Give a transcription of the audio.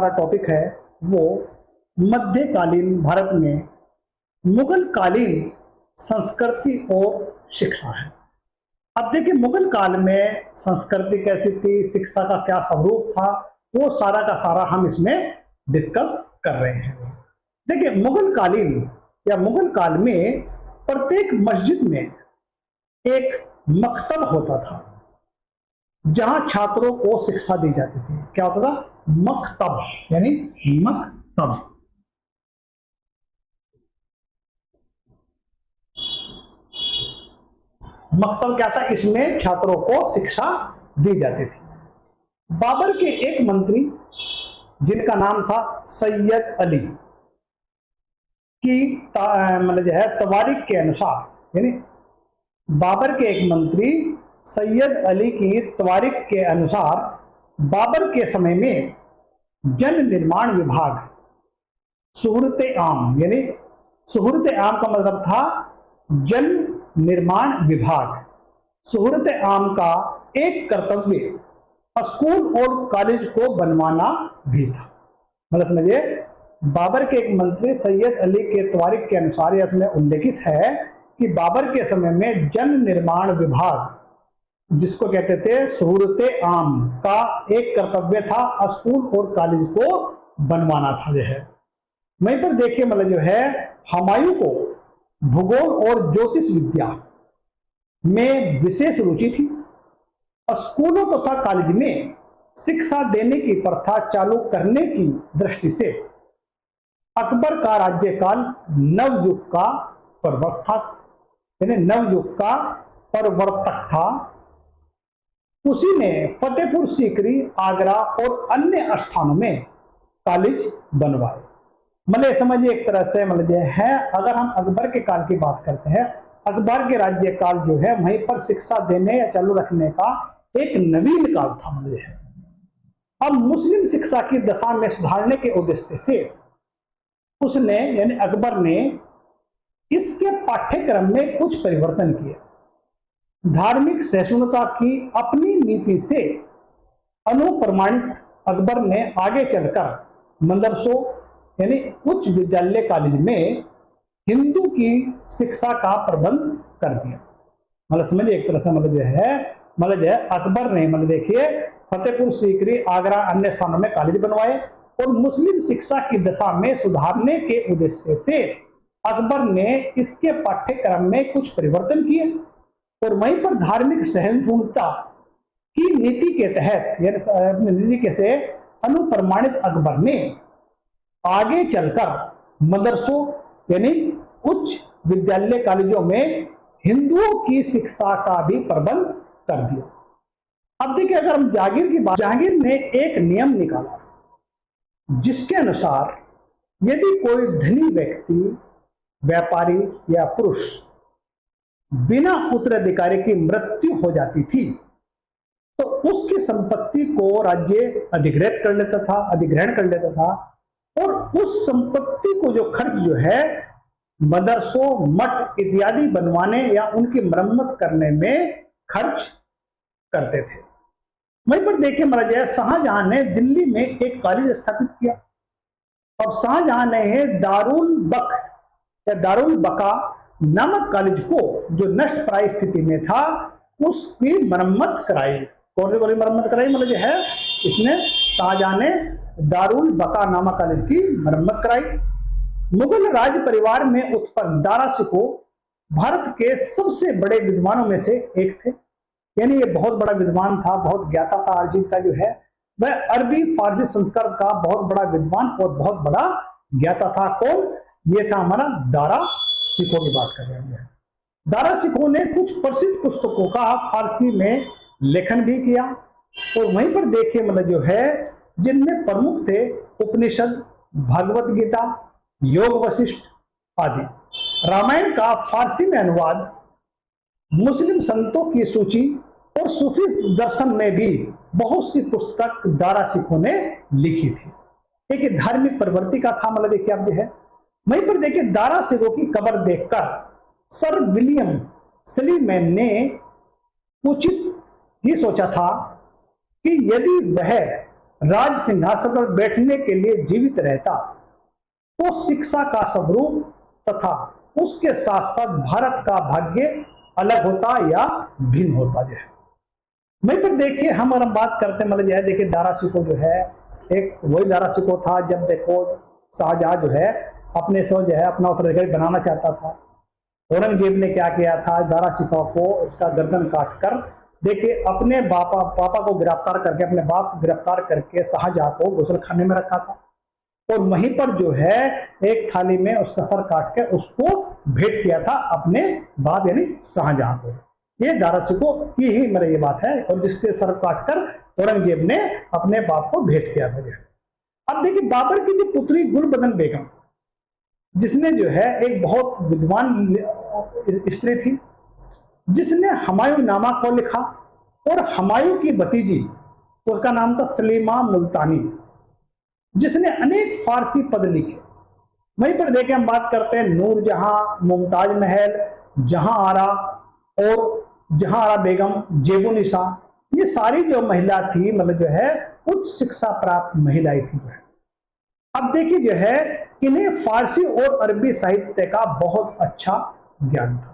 हमारा टॉपिक है वो मध्यकालीन भारत में मुगल कालीन संस्कृति और शिक्षा है। अब देखिए, मुगल काल में संस्कृति कैसी थी, शिक्षा का क्या स्वरूप था, वो सारा का सारा हम इसमें डिस्कस कर रहे हैं। देखिए, मुगल कालीन या मुगल काल में प्रत्येक मस्जिद में एक मकतब होता था जहां छात्रों को शिक्षा दी जाती थी। क्या होता था? मकतब, यानी मकतब। मकतब क्या था? इसमें छात्रों को शिक्षा दी जाती थी। बाबर के एक मंत्री जिनका नाम था सैयद अली की मतलब जो है तवारीख के अनुसार, यानी बाबर के एक मंत्री सैयद अली की तवारीख के अनुसार बाबर के समय में जन निर्माण विभाग सुहूरत आम, यानी सुहूरत आम का मतलब था जन निर्माण विभाग, सुहूरत आम का एक कर्तव्य स्कूल और कॉलेज को बनवाना भी था। मतलब समझिए, बाबर के एक मंत्री सैयद अली के तवारीख के अनुसार यह इसमें उल्लेखित है कि बाबर के समय में जन निर्माण विभाग, जिसको कहते थे सुहूरत आम, का एक कर्तव्य था स्कूल और कॉलेज को बनवाना था। जो है वहीं पर देखिए, मतलब जो है हुमायूं को भूगोल और ज्योतिष विद्या में विशेष रुचि थी। स्कूलों तथा कॉलेज में शिक्षा देने की प्रथा चालू करने की दृष्टि से अकबर का राज्यकाल नवयुग का प्रवर्तक था, यानी नवयुग का प्रवर्तक था। उसी ने फतेहपुर सीकरी, आगरा और अन्य स्थानों में कॉलेज बनवाए। मतलब समझिए, एक तरह से मतलब यह है, अगर हम अकबर के काल की बात करते हैं, अकबर के राज्यकाल जो है वहीं पर शिक्षा देने या चालू रखने का एक नवीन काल था। मतलब है अब मुस्लिम शिक्षा की दशा में सुधारने के उद्देश्य से उसने, यानी अकबर ने, इसके पाठ्यक्रम में कुछ परिवर्तन किए। धार्मिक सहिष्णुता की अपनी नीति से अनुप्रमाणित अकबर ने आगे चलकर मदरसों, यानी उच्च विद्यालय कॉलेज में हिंदू की शिक्षा का प्रबंध कर दिया। मतलब समझिए, एक तरह से मतलब जो है अकबर ने, मतलब देखिए, फतेहपुर सीकरी, आगरा, अन्य स्थानों में कॉलेज बनवाए और मुस्लिम शिक्षा की दशा में सुधारने के उद्देश्य से अकबर ने इसके पाठ्यक्रम में कुछ परिवर्तन किए। और वहीं पर धार्मिक सहिष्णुता की नीति के तहत, यानी नीति के से अनुप्रमाणित अकबर ने आगे चलकर मदरसों, यानी उच्च विद्यालय कॉलेजों में हिंदुओं की शिक्षा का भी प्रबंध कर दिया। अब देखिए, अगर हम जागीर की बात, जहांगीर ने एक नियम निकाला जिसके अनुसार यदि कोई धनी व्यक्ति, व्यापारी या पुरुष बिना उत्तराधिकारी की मृत्यु हो जाती थी तो उसकी संपत्ति को राज्य अधिग्रहण कर लेता था और उस संपत्ति को जो खर्च जो है मदरसों, मठ इत्यादि बनवाने या उनकी मरम्मत करने में खर्च करते थे। वहीं पर देखिए, महाराज शाहजहां ने दिल्ली में एक कॉलेज स्थापित किया और शाहजहां ने दारुल बक या दारुल बका नामक कॉलेज को, जो नष्ट प्राय स्थिति में था, उसकी मरम्मत कराई। कौन सी मरम्मत कराई? मतलब जो है इसने, शाहजहां ने दारुल बका नामक कॉलेज की मरम्मत कराई। मुगल राज परिवार में उत्पन्न दारा शिकोह भारत के सबसे बड़े विद्वानों में से एक थे। यानी ये बहुत बड़ा विद्वान था, बहुत ज्ञाता था हर चीज का। जो है वह अरबी फारसी संस्कृत का बहुत बड़ा विद्वान और बहुत बड़ा ज्ञाता था। कौन? ये था हमारा दारा शिकोह की बात कर रहे हैं। दारा शिकोह ने कुछ प्रसिद्ध पुस्तकों का फारसी में लेखन भी किया और वहीं पर देखिए, मतलब जो है जिनमें प्रमुख थे उपनिषद, भगवत गीता, योग वशिष्ठ आदि। रामायण का फारसी में अनुवाद, मुस्लिम संतों की सूची और सूफी दर्शन में भी बहुत सी पुस्तक दारा शिकोह ने लिखी थी। एक धार्मिक प्रवृत्ति का था। मतलब देखिए, आप जो है वहीं पर देखिए, दारा शिकोह की कब्र देखकर सर विलियम स्लीमैन ने उचित ही सोचा था कि यदि वह राज सिंहासन पर बैठने के लिए जीवित रहता तो शिक्षा का स्वरूप तथा उसके साथ साथ भारत का भाग्य अलग होता या भिन्न होता जो है। वहीं पर देखिए हम बात करते हैं मतलब जो है देखिए दारा शिकोह जो है एक वही दारा शिकोह था जब देखो शाहजहां जो है अपने से जो है अपना उत्तराधिकारी बनाना चाहता था। औरंगजेब ने क्या किया था, दारा शिकोह को इसका गर्दन काट कर देखिए अपने पापा को गिरफ्तार करके, अपने बाप को गिरफ्तार करके शाहजहां को गुसलखाने में रखा था और वहीं पर जो है एक थाली में उसका सर काट के उसको भेंट किया था अपने बाप यानी शाहजहां को। ये दारा शिकोह की ही मेरी ये बात है और जिसके सर काटकर औरंगजेब ने अपने बाप को भेंट किया था। अब देखिए बाबर की जो पुत्री गुलबदन बेगम, जिसने जो है एक बहुत विद्वान स्त्री थी, जिसने हुमायूंनामा को लिखा और हुमायूं की भतीजी उसका नाम था सलीमा मुल्तानी, जिसने अनेक फारसी पद लिखे। वहीं पर देखिए हम बात करते हैं नूरजहां, मुमताज महल, जहां आरा और जहां आरा बेगम, जेबुनिसा, ये सारी जो महिला थी मतलब जो है उच्च शिक्षा प्राप्त महिलाएं थी। अब देखिए जो है इन्हें फारसी और अरबी साहित्य का बहुत अच्छा ज्ञान था।